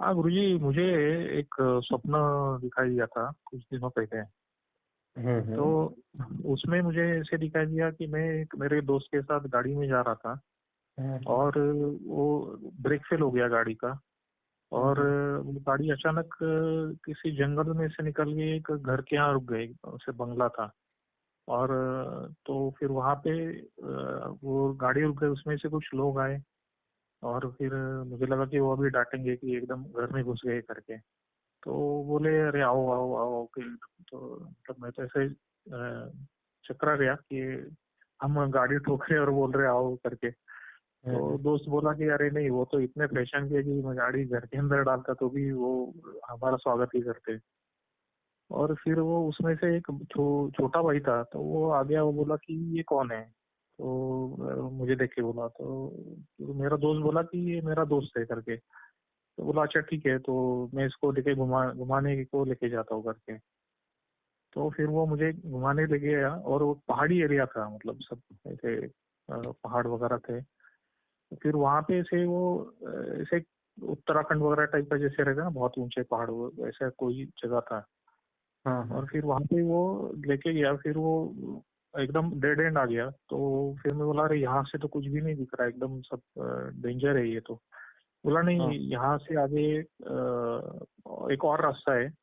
हाँ गुरुजी, मुझे एक स्वप्न दिखाई दिया था कुछ दिनों पहले। तो हम्म। उसमें मुझे ऐसे दिखाई दिया कि मैं एक मेरे दोस्त के साथ गाड़ी में जा रहा था हम्म। और वो ब्रेक फेल हो गया गाड़ी का। और हम्म। वो गाड़ी अचानक किसी जंगल में से निकल के एक घर के यहाँ रुक गई, उसे बंगला था। और तो फिर वहाँ पे वो गाड़ी रुक गई, उसमें से कुछ लोग आए। और फिर मुझे लगा कि वो अभी डांटेंगे कि एकदम घर में घुस गए करके। तो बोले अरे आओ आओ आओ कि तो मतलब मैं तो ऐसे चकरा गया कि हम गाड़ी ठोक रहे और बोल रहे आओ करके। तो हम्म। दोस्त बोला कि अरे नहीं, वो तो इतने परेशान किए कि मैं गाड़ी घर के अंदर डालता तो भी वो हमारा स्वागत ही करते। और फिर वो उसमें से एक छोटा भाई था, तो वो आ गया, वो बोला कि ये कौन है। तो मुझे देख के बोला, तो मेरा दोस्त बोला कि ये मेरा दोस्त है करके। तो बोला अच्छा ठीक है, तो मैं इसको लेके घुमाने को लेके जाता हूँ करके। तो फिर वो मुझे घुमाने ले गया और वो पहाड़ी एरिया था, मतलब सब ऐसे पहाड़ वगैरह थे। तो फिर वहां पे ऐसे वो ऐसे उत्तराखंड वगैरह टाइप का जैसे रहता है ना, बहुत ऊंचे पहाड़, वो ऐसा कोई जगह था। हाँ हाँ। और फिर वहां पे वो लेके गया, फिर वो एकदम डेड एंड आ गया। तो फिर मैं बोला अरे यहाँ से तो कुछ भी नहीं दिख रहा, एकदम सब डेंजर है ये तो। बोला नहीं, हाँ। यहाँ से आगे एक और रास्ता है। हम्म।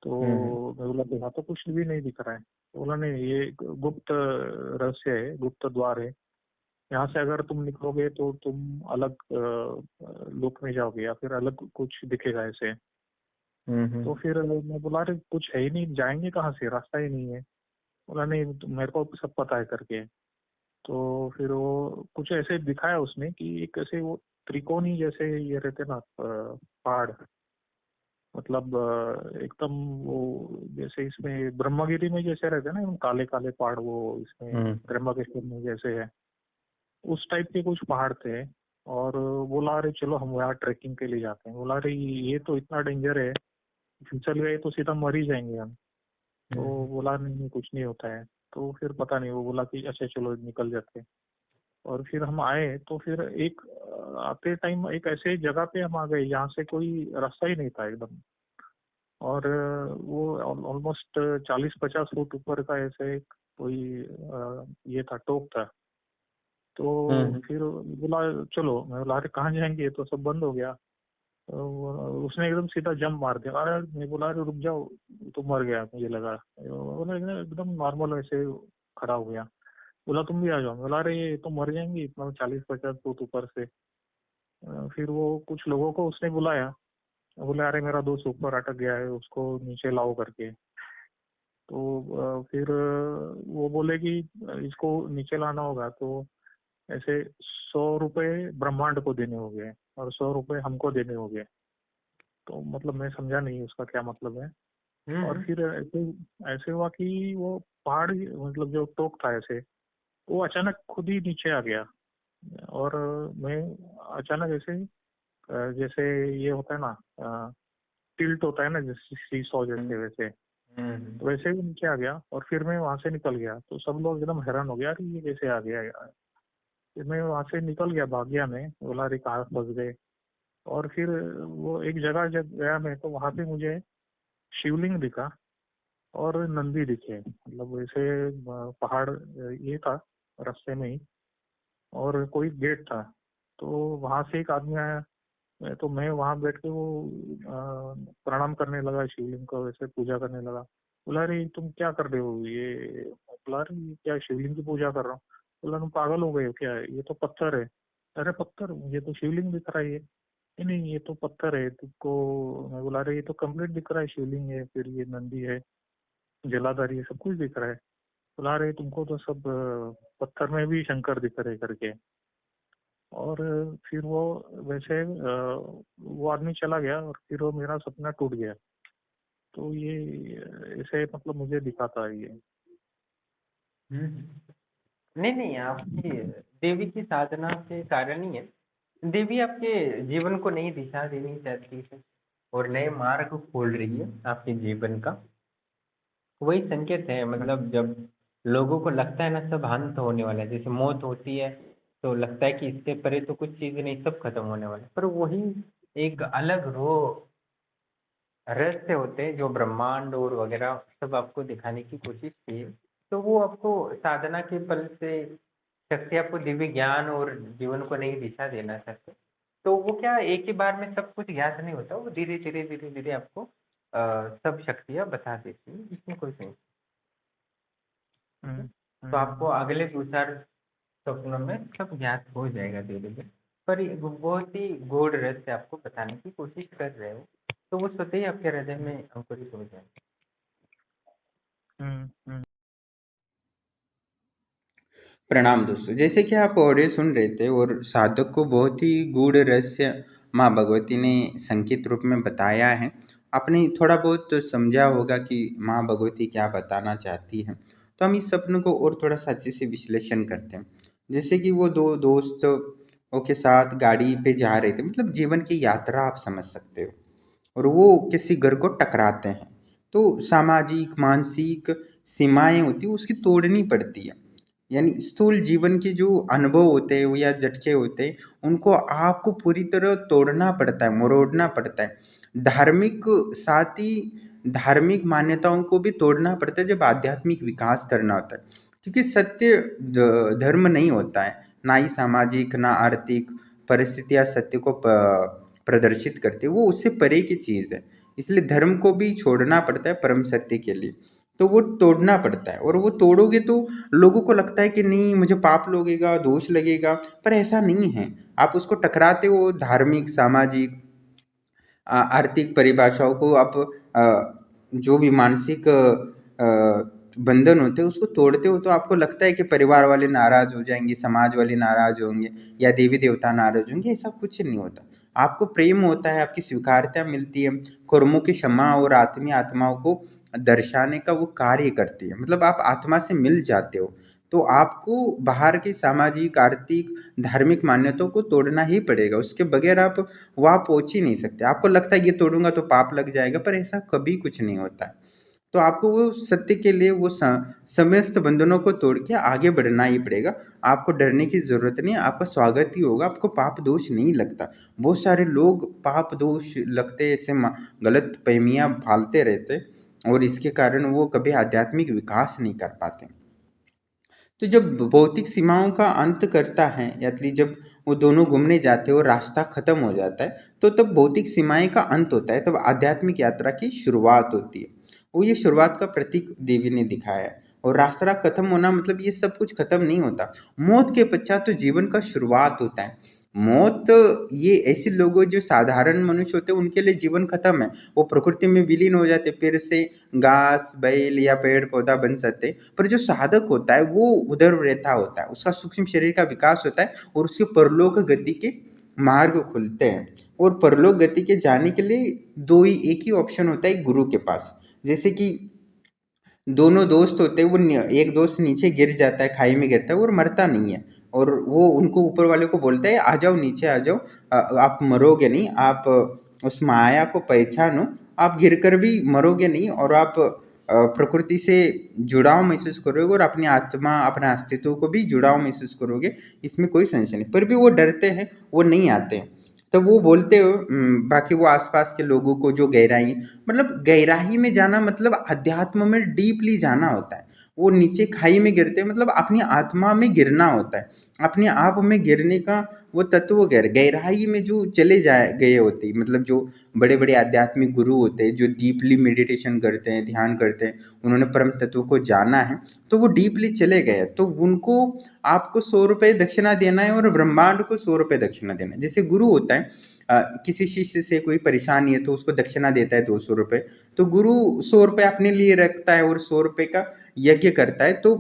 तो मैं बोला यहाँ तो कुछ भी नहीं दिख रहा है। तो बोला नहीं, ये गुप्त रहस्य है, गुप्त द्वार है। यहाँ से अगर तुम निकलोगे तो तुम अलग लोक में जाओगे या फिर अलग कुछ दिखेगा ऐसे। तो हम्म। फिर मैं बोला अरे कुछ है ही नहीं, जाएंगे कहाँ से, रास्ता ही नहीं है। बोला नहीं, मेरे को सब पता है करके। तो फिर वो कुछ ऐसे दिखाया उसने कि एक ऐसे वो त्रिकोणी जैसे ये रहते ना पहाड़, मतलब एकदम वो जैसे इसमें ब्रह्मगिरी में जैसे रहते हैं ना एकदम काले काले पहाड़, वो इसमें हम्म। त्र्यंबकेश्वर में जैसे है, उस टाइप के कुछ पहाड़ थे। और बोला अरे चलो हम यहाँ ट्रैकिंग के लिए जाते हैं। बोला अरे ये तो इतना डेंजर है, फिसल गए तो सीधा मर ही जाएंगे हम। तो हम्म। बोला नहीं नहीं, कुछ नहीं होता है। तो फिर पता नहीं, वो बोला कि अच्छा चलो निकल जाते हैं। और फिर हम आए तो फिर एक आते टाइम एक ऐसे जगह पे हम आ गए जहाँ से कोई रास्ता ही नहीं था एकदम। और वो ऑलमोस्ट 40-50 फुट ऊपर का ऐसे एक कोई ये था, टोप था। तो हम्म। फिर बोला चलो, मैं बोला अरे कहाँ जाएंगे, ये तो सब बंद हो गया। तो उसने एकदम सीधा जंप मार दिया। अरे मैं बोला अरे रुक जाओ, तो मर गया मुझे लगा। बोला एकदम नॉर्मल वैसे खड़ा हो गया। बोला तुम भी आ जाओ। बोला अरे ये तो मर जाएंगे इतना 40-50 फुट ऊपर से। फिर वो कुछ लोगों को उसने बुलाया। बोले अरे मेरा दोस्त ऊपर अटक गया है, उसको नीचे लाओ करके। तो फिर वो बोले कि इसको नीचे लाना होगा तो ऐसे 100 रुपए ब्रह्मांड को देने होंगे और 100 रुपए हमको देने होंगे। तो मतलब मैं समझा नहीं उसका क्या मतलब है। और हम्म। फिर ऐसे ऐसे हुआ कि वो पहाड़ मतलब जो टोक था ऐसे, वो अचानक खुद ही नीचे आ गया। और मैं अचानक ऐसे जैसे ये होता है ना, टिल्ट होता है ना जैसे सीसॉ जैसे, वैसे हम्म। तो वैसे ही नीचे आ गया। और फिर मैं वहां से निकल गया, तो सब लोग एकदम हैरान हो गया, अरे ये कैसे आ गया यार। फिर मैं वहां से निकल गया, भाग गया मैं, बोला अरे कहाँ फंस गए। और फिर वो एक जगह जब गया मैं, तो वहां पे मुझे शिवलिंग दिखा और नंदी दिखे, मतलब वैसे पहाड़ ये था रास्ते में ही। और कोई गेट था। तो वहां से एक आदमी आया। तो मैं वहां बैठ के वो प्रणाम करने लगा, शिवलिंग को वैसे पूजा करने लगा। बोला अरे तुम क्या कर रहे हो ये। बोला अरे ये क्या, शिवलिंग की पूजा कर रहा हूँ। बोला तुम पागल हो गए हो क्या, ये तो पत्थर है। अरे पत्थर, मुझे तो शिवलिंग दिख रहा है ये। नहीं नहीं, ये तो पत्थर है तुमको। मैं बोला अरे ये तो कंप्लीट दिख रहा है, शिवलिंग है, फिर ये नंदी है, जलाधारी है, सब कुछ दिख रहा है। बोला अरे तुमको तो सब पत्थर में भी शंकर दिख रहे करके। और फिर वो वैसे वो आदमी चला गया और फिर वो मेरा सपना टूट गया। तो ये ऐसे मतलब मुझे दिखा था ये। नहीं नहीं, आपकी देवी की साधना से कारण ही है। देवी आपके जीवन को नई दिशा देनी चाहती है और नए मार्ग खोल रही है आपके जीवन का। वही संकेत है, मतलब जब लोगों को लगता है ना सब अंत होने वाला है, जैसे मौत होती है तो लगता है कि इससे परे तो कुछ चीज नहीं, सब खत्म होने वाला है, पर वही एक अलग रहस्य होते हैं जो ब्रह्मांड और वगैरह सब आपको दिखाने की कोशिश की है। तो वो आपको साधना के बल से शक्ति आपको दिव्य ज्ञान और जीवन को नई दिशा देना चाहते हैं। तो वो क्या एक ही बार में सब कुछ ज्ञात नहीं होता, वो धीरे-धीरे आपको सब शक्तियाँ बता देती हैं, इसमें कोई टेंशन। हम्म, तो आपको हम्म, अगले 2-4 स्वप्नों में सब ज्ञात हो जाएगा धीरे-धीरे। पर ये बहुत ही गूढ़ रहस्य आपको बताने की कोशिश कर रहे हो, तो वो स्वतः ही आपके हृदय में अंकुरित हो जाएगा। हम्म, प्रणाम दोस्तों। जैसे कि आप ऑडियो सुन रहे थे और साधक को बहुत ही गूढ़ रहस्य माँ भगवती ने संकेत रूप में बताया है। आपने थोड़ा बहुत तो समझा होगा कि माँ भगवती क्या बताना चाहती है। तो हम इस सपने को और थोड़ा सा अच्छे से विश्लेषण करते हैं। जैसे कि वो दो दोस्तों के साथ गाड़ी पे जा रहे थे, मतलब जीवन की यात्रा आप समझ सकते हो, और वो किसी घर को टकराते हैं। तो सामाजिक मानसिक सीमाएं होती है उसकी तोड़नी पड़ती है। यानी स्थूल जीवन के जो अनुभव होते हैं वो या झटके होते हैं, उनको आपको पूरी तरह तोड़ना पड़ता है, मरोड़ना पड़ता है। धार्मिक साथ ही धार्मिक मान्यताओं को भी तोड़ना पड़ता है जब आध्यात्मिक विकास करना होता है। क्योंकि सत्य धर्म नहीं होता है, ना ही सामाजिक ना आर्थिक परिस्थितियाँ सत्य को प्रदर्शित करती है, वो उससे परे की चीज़ है। इसलिए धर्म को भी छोड़ना पड़ता है परम सत्य के लिए। तो वो तोड़ना पड़ता है, और वो तोड़ोगे तो लोगों को लगता है कि नहीं मुझे पाप लगेगा, दोष लगेगा, पर ऐसा नहीं है। आप उसको टकराते हो धार्मिक सामाजिक आर्थिक परिभाषाओं को, आप जो भी मानसिक बंधन होते हैं उसको तोड़ते हो, तो आपको लगता है कि परिवार वाले नाराज हो जाएंगे, समाज वाले नाराज होंगे, या देवी देवता नाराज होंगे। ऐसा कुछ नहीं होता। आपको प्रेम होता है, आपकी स्वीकार्यता मिलती है, कर्मों की क्षमा और आत्मीय आत्माओं को दर्शाने का वो कार्य करती है। मतलब आप आत्मा से मिल जाते हो, तो आपको बाहर की सामाजिक आर्थिक धार्मिक मान्यताओं को तोड़ना ही पड़ेगा। उसके बगैर आप वहाँ पहुँच ही नहीं सकते। आपको लगता है ये तोड़ूंगा तो पाप लग जाएगा, पर ऐसा कभी कुछ नहीं होता है। तो आपको वो सत्य के लिए वो समस्त बंधनों को तोड़ के आगे बढ़ना ही पड़ेगा। आपको डरने की ज़रूरत नहीं है, आपका स्वागत ही होगा, आपको पाप दोष नहीं लगता। बहुत सारे लोग पाप दोष लगते ऐसे गलत फहमियाँ पालते रहते, और इसके कारण वो कभी आध्यात्मिक विकास नहीं कर पाते। तो जब भौतिक सीमाओं का अंत करता है, यानी जब वो दोनों घूमने जाते हैं और रास्ता खत्म हो जाता है, तो तब भौतिक सीमाएं का अंत होता है, तब आध्यात्मिक यात्रा की शुरुआत होती है। वो ये शुरुआत का प्रतीक देवी ने दिखाया है। और रास्ता खत्म होना मतलब ये सब कुछ खत्म नहीं होता। मौत के पश्चात तो जीवन का शुरुआत होता है। मौत ये ऐसे लोग जो साधारण मनुष्य होते हैं उनके लिए जीवन खत्म है। वो प्रकृति में विलीन हो जाते, फिर से घास बैल या पेड़ पौधा बन सकते। पर जो साधक होता है वो उधर रहता होता है, उसका सूक्ष्म शरीर का विकास होता है, और उसके परलोक गति के मार्ग खुलते हैं। और परलोक गति के जाने के लिए दो ही एक ही ऑप्शन होता है गुरु के पास। जैसे कि दोनों दोस्त होते हैं, वो एक दोस्त नीचे गिर जाता है, खाई में गिरता है और मरता नहीं है, और वो उनको ऊपर वाले को बोलता है आ जाओ नीचे आ जाओ, आप मरोगे नहीं, आप उस माया को पहचानो, आप गिर कर भी मरोगे नहीं, और आप प्रकृति से जुड़ाव महसूस करोगे, और अपनी आत्मा अपने अस्तित्व को भी जुड़ाव महसूस करोगे। इसमें कोई संशय नहीं। पर भी वो डरते हैं, वो नहीं आते हैं। तो वो बोलते हो बाकी वो आसपास के लोगों को जो गहराई, मतलब गहराई में जाना मतलब अध्यात्म में डीपली जाना होता है। वो नीचे खाई में गिरते हैं मतलब अपनी आत्मा में गिरना होता है, अपने आप में गिरने का वो तत्व गहराई में जो चले जाए गए होते हैं। मतलब जो बड़े बड़े आध्यात्मिक गुरु होते हैं जो डीपली मेडिटेशन करते हैं, ध्यान करते हैं, उन्होंने परम तत्व को जाना है, तो वो डीपली चले गए, तो उनको आपको 100 रुपये दक्षिणा देना है और ब्रह्मांड को 100 रुपये दक्षिणा देना है। जैसे गुरु होता है, किसी शिष्य से कोई परेशानी है तो उसको दक्षिणा देता है 200 रुपये, तो गुरु 100 रुपये अपने लिए रखता है और 100 रुपये का यज्ञ करता है। तो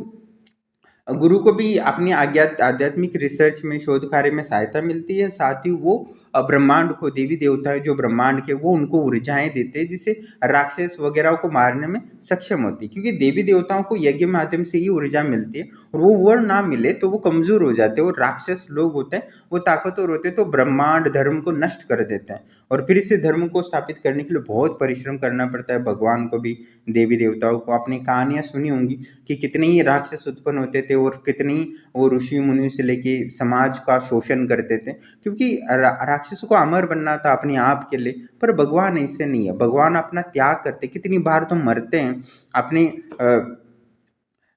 गुरु को भी अपनी आध्यात्मिक रिसर्च में शोध कार्य में सहायता मिलती है। साथ ही वो ब्रह्मांड को, देवी देवता जो ब्रह्मांड के, वो उनको ऊर्जाएं देते हैं जिससे राक्षस वगैरह को मारने में सक्षम होती है। क्योंकि देवी देवताओं को यज्ञ माध्यम से ही ऊर्जा मिलती है, और वो वर ना मिले तो वो कमजोर हो जाते हैं, और राक्षस लोग होते हैं वो ताकतवर होते हैं, तो ब्रह्मांड धर्म को नष्ट कर देते हैं। और फिर इसे धर्म को स्थापित करने के लिए बहुत परिश्रम करना पड़ता है भगवान को भी, देवी देवताओं को। आपने कहानियां सुनी होंगी कि कितने ही राक्षस उत्पन्न होते थे थे और कितनी वो ऋषि मुनि से लेके समाज का शोषण करते थे, क्योंकि राक्षसों को अमर बनना था अपने आप के लिए। पर भगवान ऐसे नहीं है, भगवान अपना त्याग करते, कितनी बार तो मरते हैं अपने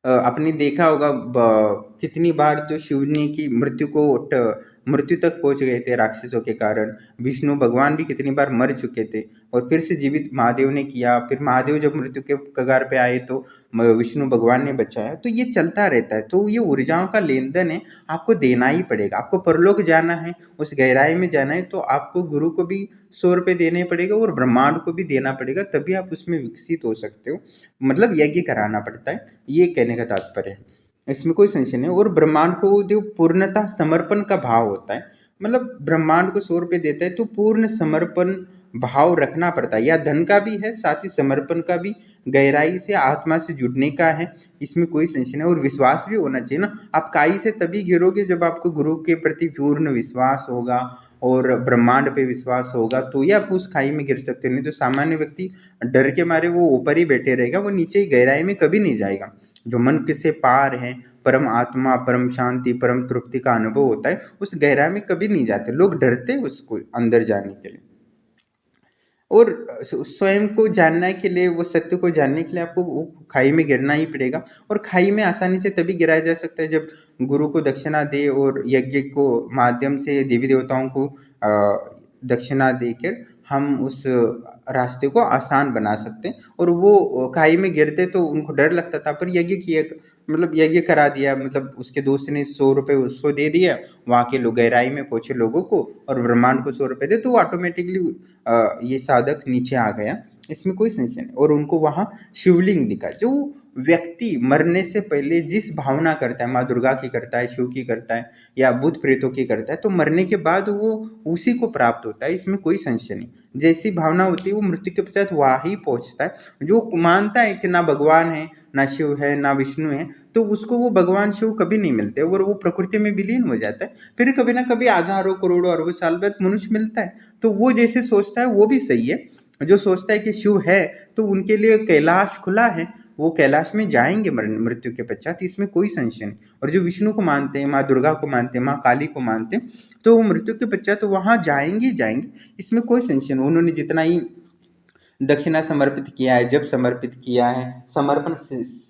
आपने देखा होगा कितनी बार तो शिव ने की मृत्यु तक पहुंच गए थे राक्षसों के कारण। विष्णु भगवान भी कितनी बार मर चुके थे और फिर से जीवित महादेव ने किया। फिर महादेव जब मृत्यु के कगार पे आए तो विष्णु भगवान ने बचाया। तो ये चलता रहता है। तो ये ऊर्जाओं का लेन देन है, आपको देना ही पड़ेगा। आपको परलोक जाना है, उस गहराई में जाना है, तो आपको गुरु को भी 100 रुपये देने पड़ेगा और ब्रह्मांड को भी देना पड़ेगा, तभी आप उसमें विकसित हो सकते हो। मतलब यज्ञ कराना पड़ता है, ये कहने का तात्पर्य है, इसमें कोई संशय नहीं। और ब्रह्मांड को जो पूर्णतः समर्पण का भाव होता है, मतलब ब्रह्मांड को 100 रुपये देता है तो पूर्ण समर्पण भाव रखना पड़ता है, या धन का भी है, साथ ही समर्पण का भी, गहराई से आत्मा से जुड़ने का है, इसमें कोई संशय नहीं। और विश्वास भी होना चाहिए ना, आप काई से तभी गिरोगे जब आपको गुरु के प्रति पूर्ण विश्वास होगा और ब्रह्मांड पे विश्वास होगा, तो ही आप उस खाई में गिर सकते। नहीं तो सामान्य व्यक्ति डर के मारे वो ऊपर ही बैठे रहेगा, वो नीचे ही गहराई में कभी नहीं जाएगा। जो मन से पार है, परम आत्मा, परम शांति, परम तृप्ति का अनुभव होता है, उस गहराई में कभी नहीं जाते। लोग डरते हैं उसको अंदर जाने के लिए। और स्वयं को जानने के लिए, वो सत्य को जानने के लिए आपको वो खाई में गिरना ही पड़ेगा। और खाई में आसानी से तभी गिराया जा सकता है जब गुरु को दक्षिणा दे और यज्ञ को माध्यम से देवी देवताओं को दक्षिणा देकर हम उस रास्ते को आसान बना सकते हैं। और वो खाई में गिरते तो उनको डर लगता था, पर यज्ञ किया, मतलब यज्ञ करा दिया, मतलब उसके दोस्त ने 100 रुपये उसको दे दिया, वहाँ के लोग गहराई में पहुँचे लोगों को, और ब्रह्मांड को 100 रुपये दे, तो ऑटोमेटिकली ये साधक नीचे आ गया, इसमें कोई संशय नहीं। और उनको वहाँ शिवलिंग दिखा। जो व्यक्ति मरने से पहले जिस भावना करता है, माँ दुर्गा की करता है, शिव की करता है, या भूत प्रेतों की करता है, तो मरने के बाद वो उसी को प्राप्त होता है, इसमें कोई संशय नहीं। जैसी भावना होती है वो मृत्यु के पश्चात वहाँ ही पहुँचता है। जो मानता है कि ना भगवान है, ना शिव है, ना विष्णु है, तो उसको वो भगवान शिव कभी नहीं मिलते और वो प्रकृति में विलीन हो जाता है। फिर कभी ना कभी हजारों करोड़ों अरबों साल बाद मनुष्य मिलता है। तो वो जैसे सोचता है वो भी सही है। जो सोचता है कि शिव है तो उनके लिए कैलाश खुला है, वो कैलाश में जाएंगे मृत्यु के पश्चात, इसमें कोई संशय नहीं। और जो विष्णु को मानते हैं, माँ दुर्गा को मानते हैं, माँ काली को मानते हैं, तो वो मृत्यु के पश्चात तो वहाँ जाएंगे जाएंगे, इसमें कोई संशय नहीं। उन्होंने जितना ही दक्षिणा समर्पित किया है, जब समर्पित किया है, समर्पण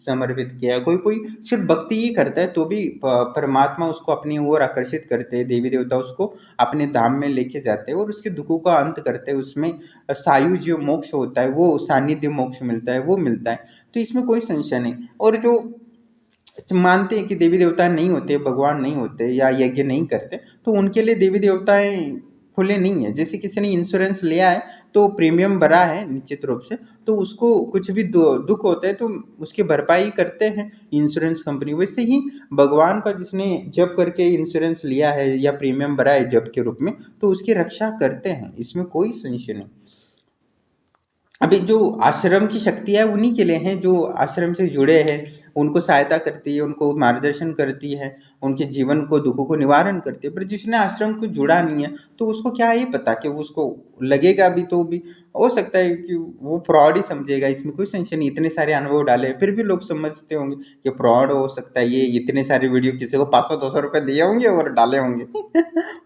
समर्पित किया है, कोई कोई सिर्फ भक्ति ही करता है तो भी परमात्मा उसको अपनी ओर आकर्षित करते हैं, देवी देवता उसको अपने धाम में लेके जाते हैं और उसके दुखों का अंत करते हैं। उसमें सायुज्य मोक्ष होता है, वो सानिध्य मोक्ष मिलता है, वो मिलता है, तो इसमें कोई संशय नहीं। और जो मानते हैं कि देवी देवता नहीं होते, भगवान नहीं होते, या यज्ञ नहीं करते, तो उनके लिए देवी देवताएं खुले नहीं है। जैसे किसी ने इंश्योरेंस लिया है तो प्रीमियम भरा है निश्चित रूप से, तो उसको कुछ भी दुख होता है तो उसकी भरपाई करते हैं इंश्योरेंस कंपनी। वैसे ही भगवान का जिसने जप करके इंश्योरेंस लिया है या प्रीमियम भरा है जप के रूप में, तो उसकी रक्षा करते हैं, इसमें कोई संशय नहीं। अभी जो आश्रम की शक्तियाँ है उन्हीं के लिए हैं, जो आश्रम से जुड़े हैं, उनको सहायता करती है, उनको मार्गदर्शन करती है, उनके जीवन को, दुखों को निवारण करती है। पर जिसने आश्रम को जुड़ा नहीं है तो उसको क्या ही पता कि वो उसको लगेगा भी, तो भी हो सकता है कि वो फ्रॉड ही समझेगा, इसमें कोई संशय नहीं। इतने सारे अनुभव डाले फिर भी लोग समझते होंगे कि फ्रॉड हो सकता है, ये इतने सारे वीडियो किसी को 500-200 रुपये दिए होंगे और डाले होंगे।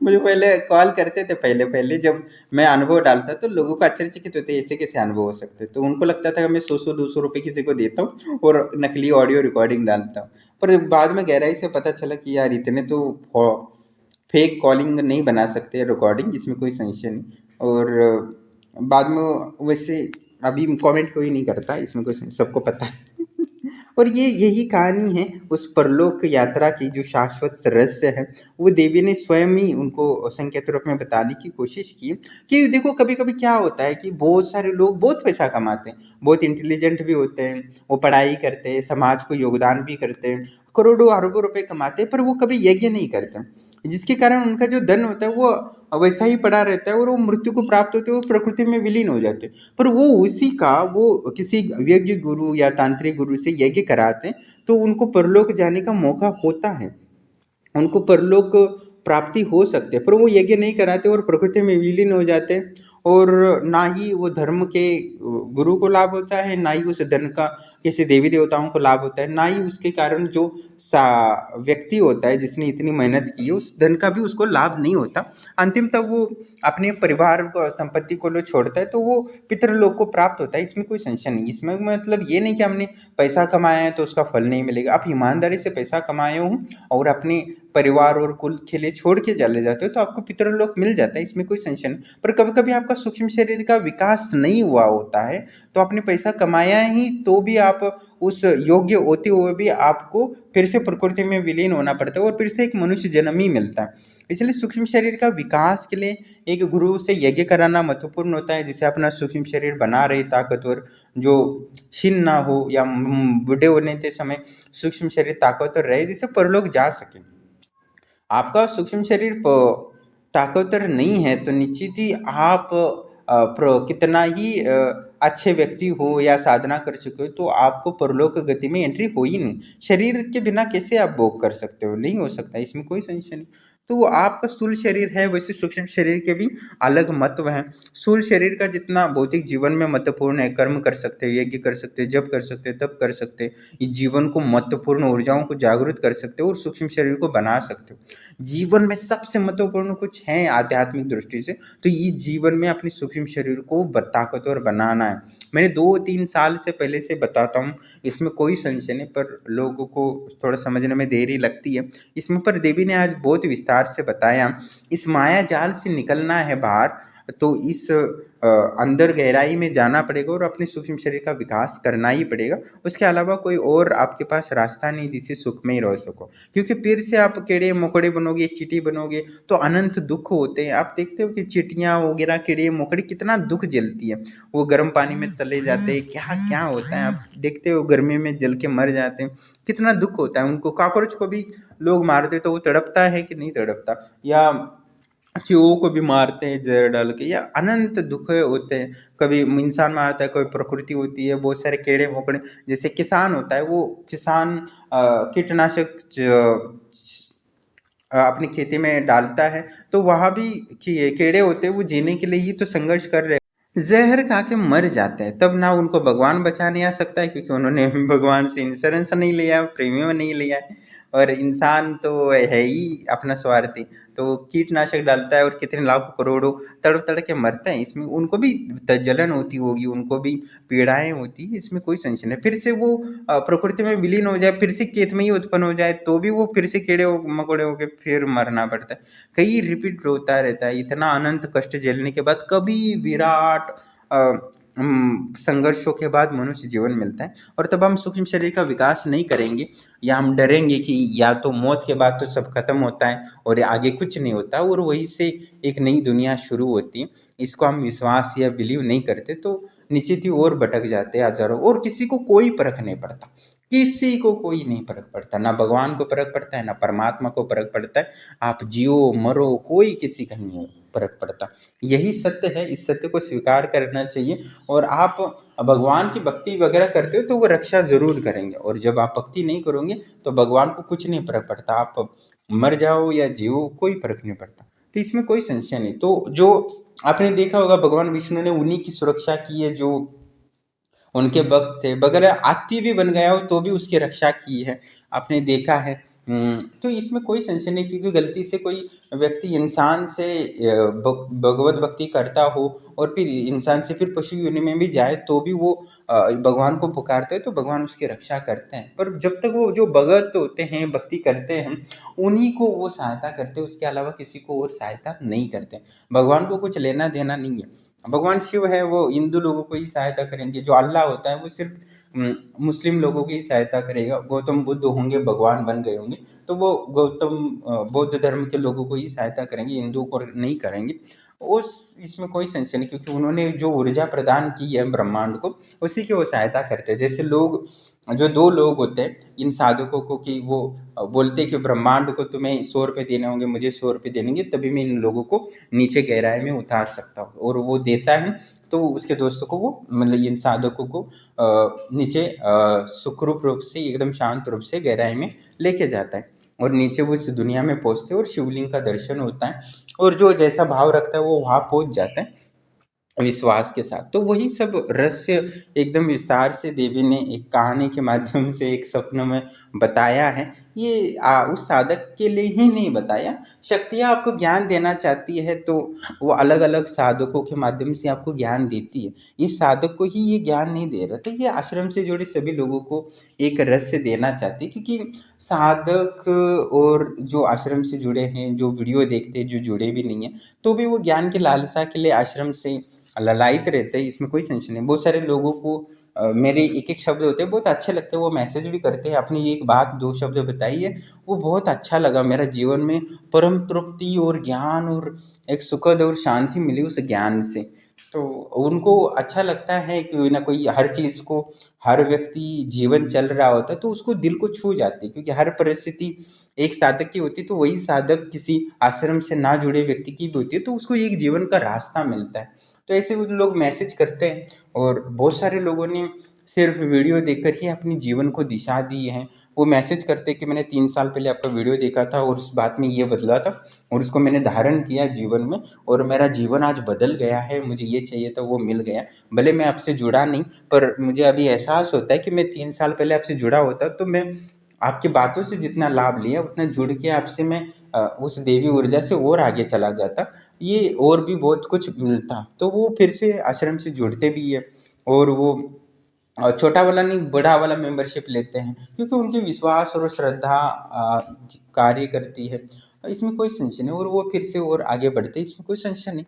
मुझे पहले कॉल करते थे, पहले जब मैं अनुभव डालता तो लोगों को आश्चर्यचकित होते, ऐसे कैसे अनुभव हो सकते। तो उनको लगता था कि मैं 100-200 रुपये किसी को देता हूँ और नकली ऑडियो रिकॉर्डिंग डालता हूँ। पर बाद में गहराई से पता चला कि यार इतने तो फेक कॉलिंग नहीं बना सकते रिकॉर्डिंग, इसमें कोई संशय नहीं। और बाद में वैसे अभी कमेंट कोई नहीं करता, इसमें कोई सबको पता है। और ये यही कहानी है उस परलोक यात्रा की, जो शाश्वत रहस्य है वो देवी ने स्वयं ही उनको संकेत रूप में बताने की कोशिश की। कि देखो कभी कभी क्या होता है कि बहुत सारे लोग बहुत पैसा कमाते हैं, बहुत इंटेलिजेंट भी होते हैं, वो पढ़ाई करते हैं, समाज को योगदान भी करते हैं, करोड़ों अरबों रुपए कमाते हैं, पर वो कभी यज्ञ नहीं करते, जिसके कारण उनका जो धन होता है वो वैसा ही पड़ा रहता है और वो मृत्यु को प्राप्त होते हुए प्रकृति में विलीन हो जाते हैं। पर वो उसी का वो किसी यज्ञ गुरु या तांत्रिक गुरु से यज्ञ कराते हैं तो उनको परलोक जाने का मौका होता है, उनको परलोक प्राप्ति हो सकते हैं। पर वो यज्ञ नहीं कराते और प्रकृति में विलीन हो जाते हैं, और ना ही वो धर्म के गुरु को लाभ होता है, ना ही उस धन का किसी देवी देवताओं को लाभ होता है, ना ही उसके कारण जो व्यक्ति होता है जिसने इतनी मेहनत की है उस धन का भी उसको लाभ नहीं होता। अंतिम तक वो अपने परिवार को संपत्ति को लो छोड़ता है तो वो पितृलोक को प्राप्त होता है। इसमें कोई संशय नहीं। इसमें मतलब ये नहीं कि हमने पैसा कमाया है तो उसका फल नहीं मिलेगा। आप ईमानदारी से पैसा कमाए हो और अपने परिवार और कुल के लिए छोड़ के चले जाते हो तो आपको पितृलोक मिल जाता है, इसमें कोई संशय नहीं। पर कभी कभी आपका सूक्ष्म शरीर का विकास नहीं हुआ होता है तो आपने पैसा कमाया ही तो भी आप उस योग्य होते हुए भी आपको फिर से प्रकृति में विलीन होना पड़ता है और फिर से एक मनुष्य जन्म ही मिलता है। इसलिए सूक्ष्म शरीर का विकास के लिए एक गुरु से यज्ञ कराना महत्वपूर्ण होता है, जिसे अपना सूक्ष्म शरीर बना रहे ताकतवर, जो क्षीण ना हो या बूढ़े होने के समय सूक्ष्म शरीर ताकतवर रहे, जिससे परलोक जा सके। आपका सूक्ष्म शरीर ताकतवर नहीं है तो निश्चित ही आप कितना ही अच्छे व्यक्ति हो या साधना कर चुके हो तो आपको परलोक गति में एंट्री हो ही नहीं। शरीर के बिना कैसे आप भोग कर सकते हो, नहीं हो सकता, इसमें कोई संशय नहीं। तो वो आपका स्थूल शरीर है, वैसे सूक्ष्म शरीर के भी अलग महत्व हैं। स्थूल शरीर का जितना भौतिक जीवन में महत्वपूर्ण है, कर्म कर सकते हो, यज्ञ कर सकते हो, जप कर सकते हो, तप कर सकते हो, इस जीवन को महत्वपूर्ण ऊर्जाओं को जागृत कर सकते हो और सूक्ष्म शरीर को बना सकते हो। जीवन में सबसे महत्वपूर्ण कुछ है आध्यात्मिक दृष्टि से तो इस जीवन में अपने सूक्ष्म शरीर को ताकतवर बनाना है। मैंने 2-3 साल से पहले से बताता हूँ, इसमें कोई संशय नहीं, पर लोगों को थोड़ा समझने में देरी लगती है। इसमें पर देवी ने आज बहुत विस्तार से बताया। इस माया जाल से निकलना है बाहर तो इस अंदर गहराई में जाना पड़ेगा और अपने सूक्ष्म शरीर का विकास करना ही पड़ेगा। उसके अलावा कोई और आपके पास रास्ता नहीं जिससे सुख में ही रह सको, क्योंकि फिर से आप कीड़े मकोड़े बनोगे, चींटी बनोगे तो अनंत दुख होते हैं। आप देखते हो कि चींटियाँ वगैरह, कीड़े मकोड़े कितना दुख झेलती है, वो गर्म पानी में तले जाते हैं, क्या क्या होता है। आप देखते हो गर्मी में जल के मर जाते हैं, कितना दुख होता है उनको। कॉकरोच को भी लोग मारते तो वो तड़पता है कि नहीं तड़पता, या चूहों को भी मारते हैं जहर डाल के, या अनंत दुख होते हैं। कभी इंसान मारता है, कोई प्रकृति होती है, बहुत सारे कीड़े मकोड़े। जैसे किसान होता है, वो किसान कीटनाशक अपनी खेती में डालता है तो वहाँ भी कीड़े होते हैं, वो जीने के लिए ही तो संघर्ष कर रहे हैं, जहर खा के मर जाते हैं। तब ना उनको भगवान बचाने आ सकता है क्योंकि उन्होंने भगवान से इंश्योरेंस नहीं लिया, प्रीमियम नहीं लिया है। और इंसान तो है ही अपना स्वार्थी, तो कीटनाशक डालता है और कितने लाखों करोड़ों तड़प तड़प के मरते हैं। इसमें उनको भी जलन होती होगी, उनको भी पीड़ाएं होती है, इसमें कोई संशय नहीं। फिर से वो प्रकृति में विलीन हो जाए, फिर से खेत में ही उत्पन्न हो जाए तो भी वो फिर से कीड़े मकोड़े होके फिर मरना पड़ता है। कई रिपीट होता रहता है। इतना अनंत कष्ट झेलने के बाद कभी विराट संघर्षों के बाद मनुष्य जीवन मिलता है। और तब हम सूक्ष्म शरीर का विकास नहीं करेंगे या हम डरेंगे कि या तो मौत के बाद तो सब खत्म होता है और आगे कुछ नहीं होता और वहीं से एक नई दुनिया शुरू होती है, इसको हम विश्वास या बिलीव नहीं करते तो निश्चित ही और भटक जाते हैं हजारों। और किसी को कोई फर्क नहीं पड़ता, किसी को कोई नहीं फर्क पड़ता, ना भगवान को फर्क पड़ता है, ना परमात्मा को फर्क पड़ता है। आप जियो मरो, कोई किसी का नहीं फर्क पड़ता। यही सत्य है, इस सत्य को स्वीकार करना चाहिए। और आप भगवान की भक्ति वगैरह करते हो तो वो रक्षा जरूर करेंगे, और जब आप भक्ति नहीं करोगे तो भगवान को कुछ नहीं फर्क पड़ता। आप मर जाओ या जियो, कोई फर्क नहीं पड़ता। तो इसमें कोई संशय नहीं। तो जो आपने देखा होगा, भगवान विष्णु ने उन्हीं की सुरक्षा की है जो उनके भक्त थे। बगैर हाथी भी बन गया हो तो भी उसकी रक्षा की है, आपने देखा है। तो इसमें कोई संशय नहीं, क्योंकि गलती से कोई व्यक्ति इंसान से भगवत भक्ति करता हो और फिर इंसान से फिर पशु योनि में भी जाए तो भी वो भगवान को पुकारते हैं तो भगवान उसकी रक्षा करते हैं। पर जब तक वो जो भगत होते हैं, भक्ति करते हैं, उन्हीं को वो सहायता करते हैं, उसके अलावा किसी को और सहायता नहीं करते। भगवान को कुछ लेना देना नहीं है। भगवान शिव है, वो हिंदू लोगों को ही सहायता करेंगे। जो अल्लाह होता है वो सिर्फ मुस्लिम लोगों की सहायता करेगा। गौतम बुद्ध होंगे, भगवान बन गए होंगे तो वो गौतम बौद्ध धर्म के लोगों को ही सहायता करेंगे, हिंदू को नहीं करेंगे। उस इसमें कोई संशय नहीं, क्योंकि उन्होंने जो ऊर्जा प्रदान की है ब्रह्मांड को, उसी की वो सहायता करते हैं। जैसे लोग, जो दो लोग होते हैं इन साधकों को, कि वो बोलते हैं कि ब्रह्मांड को तुम्हें 100 रुपये देने होंगे, मुझे 100 रुपये देंगे, तभी मैं इन लोगों को नीचे गहराई में उतार सकता हूँ। और वो देता है तो उसके दोस्तों को, वो मतलब इन साधकों को नीचे सुखरूप रूप से, एकदम शांत रूप से गहराई में लेके जाता है और नीचे वो इस दुनिया में पहुँचते हैं और शिवलिंग का दर्शन होता है। और जो जैसा भाव रखता है वो वहाँ पहुँच जाता है। विश्वास के साथ। तो वही सब रहस्य एकदम विस्तार से देवी ने एक कहानी के माध्यम से एक स्वप्न में बताया है। ये उस साधक के लिए ही नहीं बताया, शक्तियाँ आपको ज्ञान देना चाहती है तो वो अलग-अलग साधकों के माध्यम से आपको ज्ञान देती है। इस साधक को ही ये ज्ञान नहीं दे रहा था, ये आश्रम से जुड़े सभी लोगों को एक रहस्य देना चाहती है, क्योंकि साधक और जो आश्रम से जुड़े हैं, जो वीडियो देखते हैं, जो जुड़े भी नहीं हैं, तो भी वो ज्ञान की लालसा के लिए आश्रम से ललायत रहते हैं, इसमें कोई संशय नहीं। बहुत सारे लोगों को मेरे एक-एक शब्द होते हैं बहुत अच्छे लगते हैं, वो मैसेज भी करते हैं, अपनी एक बात 2 शब्द बताई है, वो बहुत अच्छा लगा, मेरा जीवन में परम तृप्ति और ज्ञान और एक सुखद और शांति मिली उस ज्ञान से। तो उनको अच्छा लगता है कि कोई ना कोई हर चीज़ को, हर व्यक्ति जीवन चल रहा होता है तो उसको दिल को छू जाती है, क्योंकि हर परिस्थिति एक साधक की होती है, तो वही साधक किसी आश्रम से ना जुड़े व्यक्ति की भी होती है, तो उसको एक जीवन का रास्ता मिलता है। तो ऐसे वो लोग मैसेज करते हैं, और बहुत सारे लोगों ने सिर्फ वीडियो देखकर ही अपने जीवन को दिशा दी है। वो मैसेज करते हैं कि मैंने 3 साल पहले आपका वीडियो देखा था और उस बात में ये बदला था और उसको मैंने धारण किया जीवन में, और मेरा जीवन आज बदल गया है, मुझे ये चाहिए था वो मिल गया। भले मैं आपसे जुड़ा नहीं, पर मुझे अभी एहसास होता है कि मैं 3 साल पहले आपसे जुड़ा होता तो मैं आपकी बातों से जितना लाभ लिया उतना जुड़ के आपसे मैं उस देवी ऊर्जा से और आगे चला जाता, ये और भी बहुत कुछ मिलता। तो वो फिर से आश्रम से जुड़ते भी है, और वो छोटा वाला नहीं बड़ा वाला मेंबरशिप लेते हैं, क्योंकि उनकी विश्वास और श्रद्धा कार्य करती है। इसमें कोई संशय नहीं, और वो फिर से और आगे बढ़ते हैं, इसमें कोई संशय नहीं।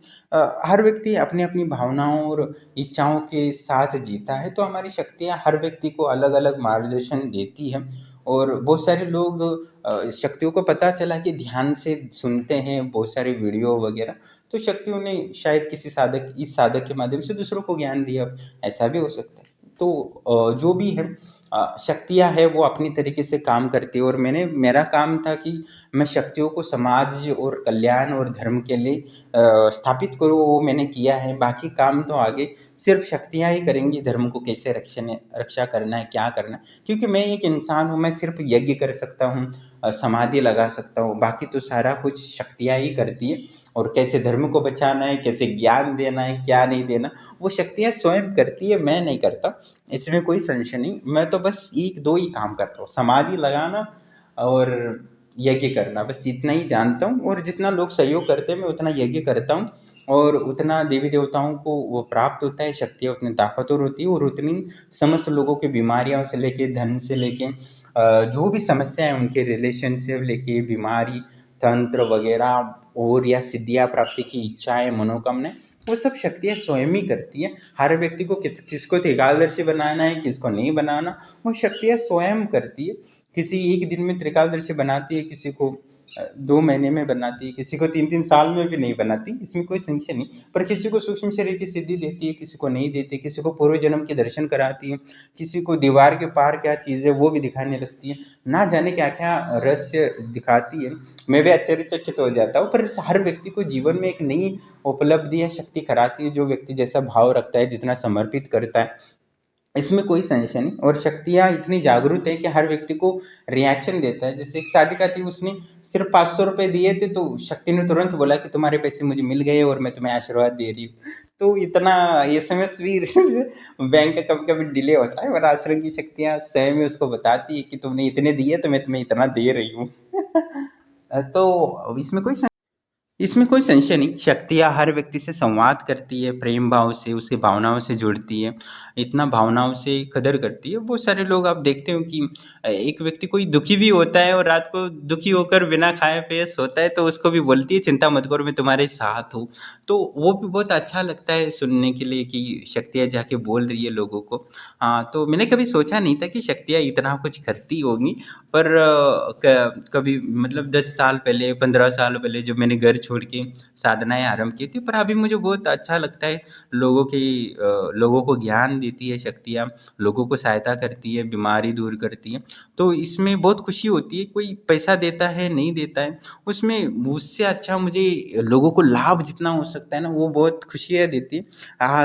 हर व्यक्ति अपनी अपनी भावनाओं और इच्छाओं के साथ जीता है, तो हमारी शक्तियाँ हर व्यक्ति को अलग अलग मार्गदर्शन देती है। और बहुत सारे लोग शक्तियों को पता चला कि ध्यान से सुनते हैं बहुत सारे वीडियो वगैरह, तो शक्तियों ने शायद किसी साधक इस साधक के माध्यम से दूसरों को ज्ञान दिया, ऐसा भी हो सकता है। तो जो भी है शक्तियाँ है वो अपनी तरीके से काम करती है, और मेरा काम था कि मैं शक्तियों को समाज और कल्याण और धर्म के लिए स्थापित करूँ, वो मैंने किया है। बाकी काम तो आगे सिर्फ शक्तियाँ ही करेंगी, धर्म को कैसे रक्षा करना है, क्या करना है। क्योंकि मैं एक इंसान हूँ, मैं सिर्फ यज्ञ कर सकता हूँ, समाधि लगा सकता हूँ, बाकी तो सारा कुछ शक्तियाँ ही करती है। और कैसे धर्म को बचाना है, कैसे ज्ञान देना है, क्या नहीं देना, वो शक्तियाँ स्वयं करती है, मैं नहीं करता। इसमें कोई संशय नहीं, मैं तो बस 1-2 ही काम करता हूँ, समाधि लगाना और यज्ञ करना, बस इतना ही जानता हूँ। और जितना लोग सहयोग करते हैं मैं उतना यज्ञ करता हूँ, और उतना देवी देवताओं को वो प्राप्त होता है, शक्तियाँ उतनी ताकतवर होती है, और उतनी समस्त लोगों की बीमारियों से लेके, धन से लेके जो भी समस्या है उनके रिलेशन से लेके, बीमारी, तंत्र वगैरह और या सिद्धियाँ प्राप्ति की इच्छाएं, मनोकामनाएं, वो सब शक्तियाँ स्वयं ही करती है। हर व्यक्ति को किसको त्रिकालदर्शी बनाना है, किसको नहीं बनाना, वो शक्तियाँ स्वयं करती है। किसी एक दिन में त्रिकालदर्शी बनाती है, किसी को 2 महीने में बनाती है, किसी को 3-3 साल में भी नहीं बनाती, इसमें कोई संशय नहीं। पर किसी को सूक्ष्म शरीर की सिद्धि देती है, किसी को नहीं देती, किसी को पूर्व जन्म के दर्शन कराती है, किसी को दीवार के पार क्या चीज़ है वो भी दिखाने लगती है, ना जाने क्या-क्या रहस्य दिखाती है। मैं भी आश्चर्यचकित हो जाता हूँ, पर हर व्यक्ति को जीवन में एक नई उपलब्धि या शक्ति कराती है, जो व्यक्ति जैसा भाव रखता है, जितना समर्पित करता है, इसमें कोई संशय नहीं। और शक्तियाँ इतनी जागरूक है कि हर व्यक्ति को रिएक्शन देता है। जैसे एक साधिका थी, उसने सिर्फ 500 रुपये दिए थे, तो शक्ति ने तुरंत बोला कि तुम्हारे पैसे मुझे मिल गए और मैं तुम्हें आशीर्वाद दे रही हूँ। तो इतना एसएमएस भी बैंक का कभी कभी डिले होता है, और आश्रम की शक्तियाँ स्वयं ही उसको बताती है कि तुमने इतने दिए तो मैं तुम्हें इतना दे रही हूँ। तो इसमें कोई संशय नहीं, शक्तियाँ हर व्यक्ति से संवाद करती है, प्रेम भाव से, उसकी भावनाओं से जुड़ती है, इतना भावनाओं से कदर करती है। बहुत सारे लोग आप देखते हो कि एक व्यक्ति कोई दुखी भी होता है और रात को दुखी होकर बिना खाए पिए सोता है, तो उसको भी बोलती है चिंता मत करो मैं तुम्हारे साथ हूँ। तो वो भी बहुत अच्छा लगता है सुनने के लिए कि शक्तियाँ जाके बोल रही है लोगों को। हाँ, तो मैंने कभी सोचा नहीं था कि शक्तियाँ इतना कुछ करती होंगी, पर कभी मतलब 10 साल पहले, 15 साल पहले जब मैंने घर छोड़ के साधनाएँ आरंभ की थी, पर अभी मुझे बहुत अच्छा लगता है। लोगों को ज्ञान देती है शक्तियाँ, लोगों को सहायता करती है, बीमारी दूर करती है, तो इसमें बहुत खुशी होती है। कोई पैसा देता है, नहीं देता है, उसमें उससे अच्छा मुझे लोगों को लाभ जितना हो सकता है ना, वो बहुत खुशियाँ देती है।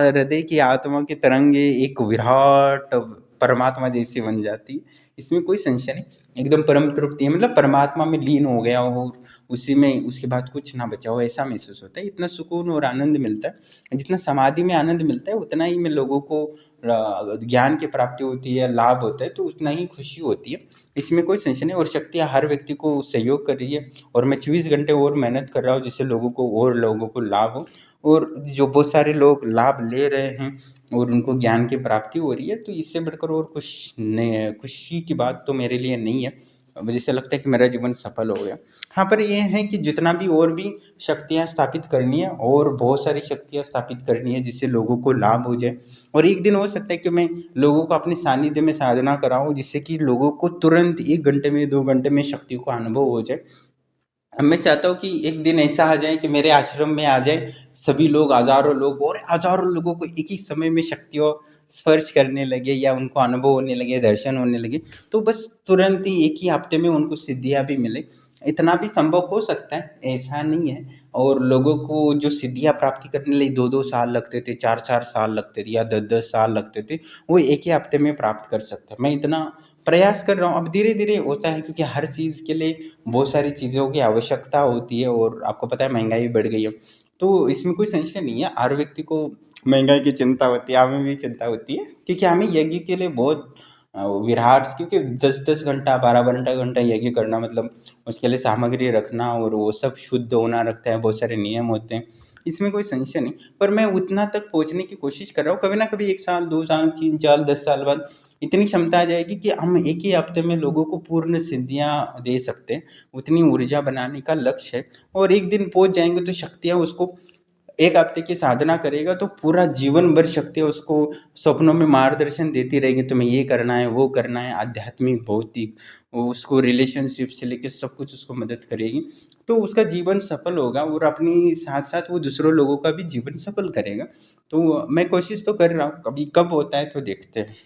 हृदय की आत्मा की तरंगे एक विराट परमात्मा जैसी बन जाती है, इसमें कोई संशय नहीं। एकदम परम तृप्ति है, मतलब परमात्मा में लीन हो गया हो, उसी में उसके बाद कुछ ना बचा हो, ऐसा महसूस होता है। इतना सुकून और आनंद मिलता है, जितना समाधि में आनंद मिलता है उतना ही में लोगों को ज्ञान की प्राप्ति होती है, लाभ होता है, तो उतना ही खुशी होती है। इसमें कोई संशय नहीं, और शक्तियाँ हर व्यक्ति को सहयोग कर रही है, और मैं 24 घंटे और मेहनत कर रहा हूँ जिससे लोगों को लाभ हो, और जो बहुत सारे लोग लाभ ले रहे हैं और उनको ज्ञान की प्राप्ति हो रही है, तो इससे बढ़कर और कुछ नहीं है। खुशी की बात तो मेरे लिए नहीं है, मुझे ऐसा लगता है कि मेरा जीवन सफल हो गया। हाँ, पर ये है कि जितना भी और भी शक्तियाँ स्थापित करनी है, और बहुत सारी शक्तियाँ स्थापित करनी है जिससे लोगों को लाभ हो जाए, और एक दिन हो सकता है कि मैं लोगों को अपने सानिध्य में साधना कराऊँ जिससे कि लोगों को तुरंत 1 घंटे में 2 घंटे में शक्तियों का अनुभव हो जाए। मैं चाहता हूँ कि एक दिन ऐसा आ जाए कि मेरे आश्रम में आ जाए सभी लोग, हज़ारों लोग, और हज़ारों लोगों को एक ही समय में शक्तियों स्पर्श करने लगे, या उनको अनुभव होने लगे, दर्शन होने लगे, तो बस तुरंत ही 1 ही हफ्ते में उनको सिद्धियाँ भी मिले। इतना भी संभव हो सकता है, ऐसा नहीं है। और लोगों को जो सिद्धियाँ प्राप्ति करने के लिए 2-2 साल लगते थे, 4-4 साल लगते थे, या 10-10 साल लगते थे, वो 1 ही हफ्ते में प्राप्त कर सकते हैं। मैं इतना प्रयास कर रहा हूँ, अब धीरे-धीरे होता है, क्योंकि हर चीज़ के लिए बहुत सारी चीज़ों की आवश्यकता होती है, और आपको पता है महंगाई बढ़ गई है। तो इसमें कोई संशय नहीं है, हर व्यक्ति को महंगाई की चिंता होती है, हमें भी चिंता होती है, क्योंकि हमें यज्ञ के लिए बहुत विराट, क्योंकि 10-10 घंटा, 12-12 घंटा यज्ञ करना, मतलब उसके लिए सामग्री रखना और वो सब शुद्ध होना रखता है, बहुत सारे नियम होते हैं, इसमें कोई संशय नहीं। पर मैं उतना तक पहुँचने की कोशिश कर रहा हूँ, कभी ना कभी 1 साल, 2 साल, 3 साल, 10 साल बाद इतनी क्षमता आ जाएगी कि हम 1 ही हफ्ते में लोगों को पूर्ण सिद्धियाँ दे सकते हैं। उतनी ऊर्जा बनाने का लक्ष्य है, और एक दिन पहुँच जाएँगे तो शक्तियाँ उसको 1 हफ्ते की साधना करेगा तो पूरा जीवन भर शक्तियाँ उसको सपनों में मार्गदर्शन देती रहेगी, तुम्हें ये करना है, वो करना है, आध्यात्मिक, भौतिक, वो उसको रिलेशनशिप से लेके सब कुछ उसको मदद करेगी। तो उसका जीवन सफल होगा, और अपनी साथ-साथ वो दूसरों लोगों का भी जीवन सफल करेगा। तो मैं कोशिश तो कर रहा हूँ, कभी कब होता है तो देखते हैं।